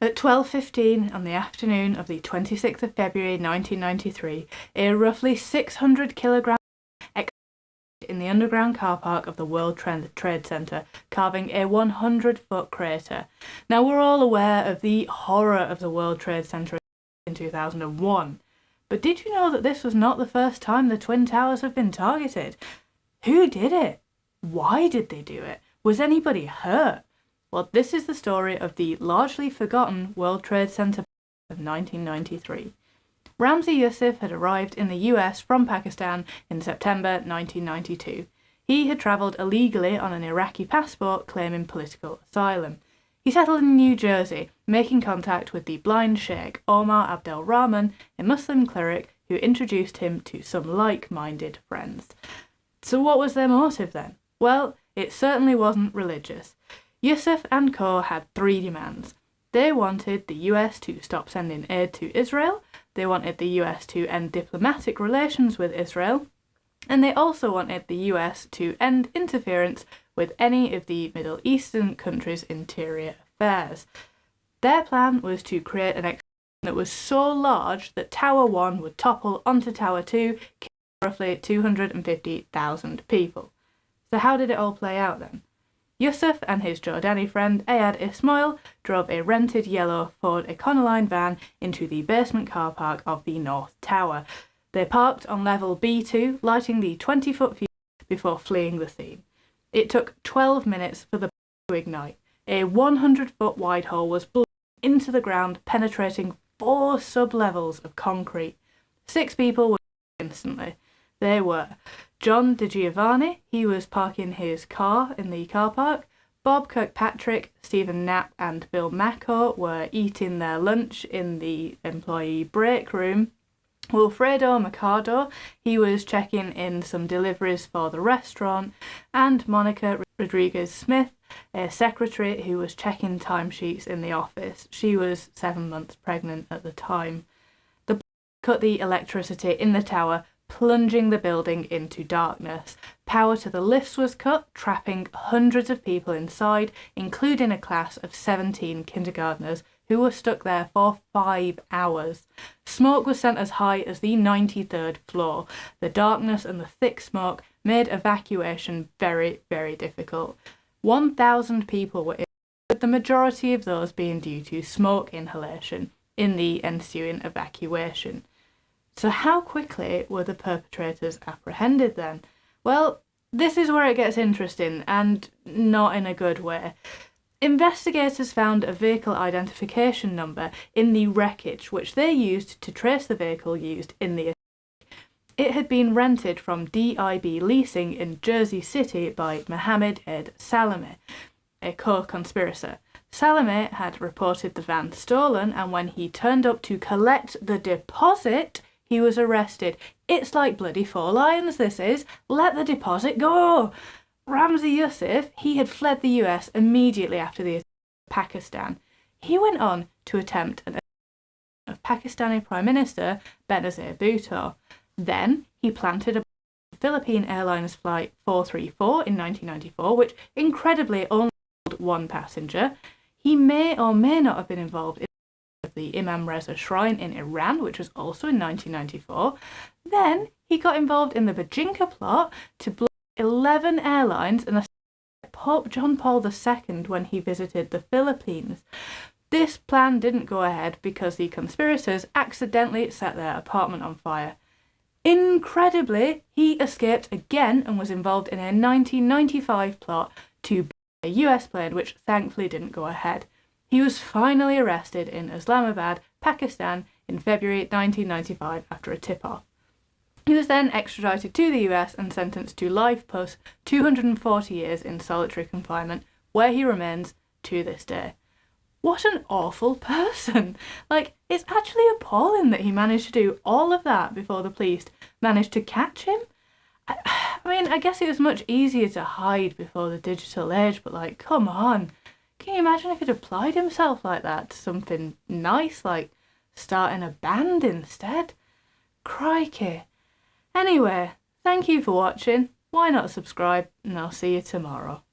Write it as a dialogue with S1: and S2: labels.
S1: At 12:15 on the afternoon of the 26th of February 1993, a roughly 600-kilogram exploded in the underground car park of the World Trade Center, carving a 100-foot crater. Now, we're all aware of the horror of the World Trade Center in 2001, but did you know that this was not the first time the Twin Towers have been targeted? Who did it? Why did they do it? Was anybody hurt? Well, this is the story of the largely forgotten World Trade Center of 1993. Ramzi Youssef had arrived in the US from Pakistan in September 1992. He had travelled illegally on an Iraqi passport claiming political asylum. He settled in New Jersey, making contact with the blind Sheikh Omar Abdel Rahman, a Muslim cleric who introduced him to some like-minded friends. So what was their motive then? Well, it certainly wasn't religious. Youssef and co had three demands. They wanted the US to stop sending aid to Israel, they wanted the US to end diplomatic relations with Israel, and they also wanted the US to end interference with any of the Middle Eastern countries' interior affairs. Their plan was to create an explosion that was so large that Tower 1 would topple onto Tower 2, killing roughly 250,000 people. So how did it all play out then? Youssef and his Jordani friend Ayad Ismail drove a rented yellow Ford Econoline van into the basement car park of the North Tower. They parked on level B2, lighting the 20-foot fuse before fleeing the scene. It took 12 minutes for the bomb to ignite. A 100-foot wide hole was blown into the ground, penetrating 4 sub-levels of concrete. 6 people were killed instantly. They were John DiGiovanni, he was parking his car in the car park. Bob Kirkpatrick, Stephen Knapp and Bill Macko were eating their lunch in the employee break room. Wilfredo Mercado, he was checking in some deliveries for the restaurant. And Monica Rodriguez-Smith, a secretary who was checking timesheets in the office. She was 7 months pregnant at the time. The bomb cut the electricity in the tower, plunging the building into darkness. Power to the lifts was cut, trapping hundreds of people inside, including a class of 17 kindergartners who were stuck there for 5 hours. Smoke was sent as high as the 93rd floor. The darkness and the thick smoke made evacuation very, very difficult. 1,000 people were ill, with the majority of those being due to smoke inhalation in the ensuing evacuation. So how quickly were the perpetrators apprehended then? Well, this is where it gets interesting, and not in a good way. Investigators found a vehicle identification number in the wreckage, which they used to trace the vehicle used in the attack. It had been rented from DIB Leasing in Jersey City by Mohammed Ed Salame, a co-conspirator. Salame had reported the van stolen, and when he turned up to collect the deposit, he was arrested. It's like bloody Four Lions, this is. Let the deposit go! Ramzi Youssef, he had fled the US immediately after the attack in Pakistan. He went on to attempt an assassination of Pakistani Prime Minister Benazir Bhutto. Then he planted a Philippine Airlines Flight 434 in 1994, which incredibly only killed 1 passenger. He may or may not have been involved in the Imam Reza Shrine in Iran, which was also in 1994. Then he got involved in the Bajinka plot to blow 11 airlines and Pope John Paul II when he visited the Philippines. This plan didn't go ahead because the conspirators accidentally set their apartment on fire. Incredibly, he escaped again and was involved in a 1995 plot to a US plane, which thankfully didn't go ahead. He was finally arrested in Islamabad, Pakistan in February 1995 after a tip-off. He was then extradited to the US and sentenced to life plus 240 years in solitary confinement, where he remains to this day. What an awful person! Like, it's actually appalling that he managed to do all of that before the police managed to catch him. I mean, I guess it was much easier to hide before the digital age, but like, come on. Can you imagine if he'd applied himself like that to something nice, like starting a band instead? Crikey. Anyway, thank you for watching. Why not subscribe, and I'll see you tomorrow.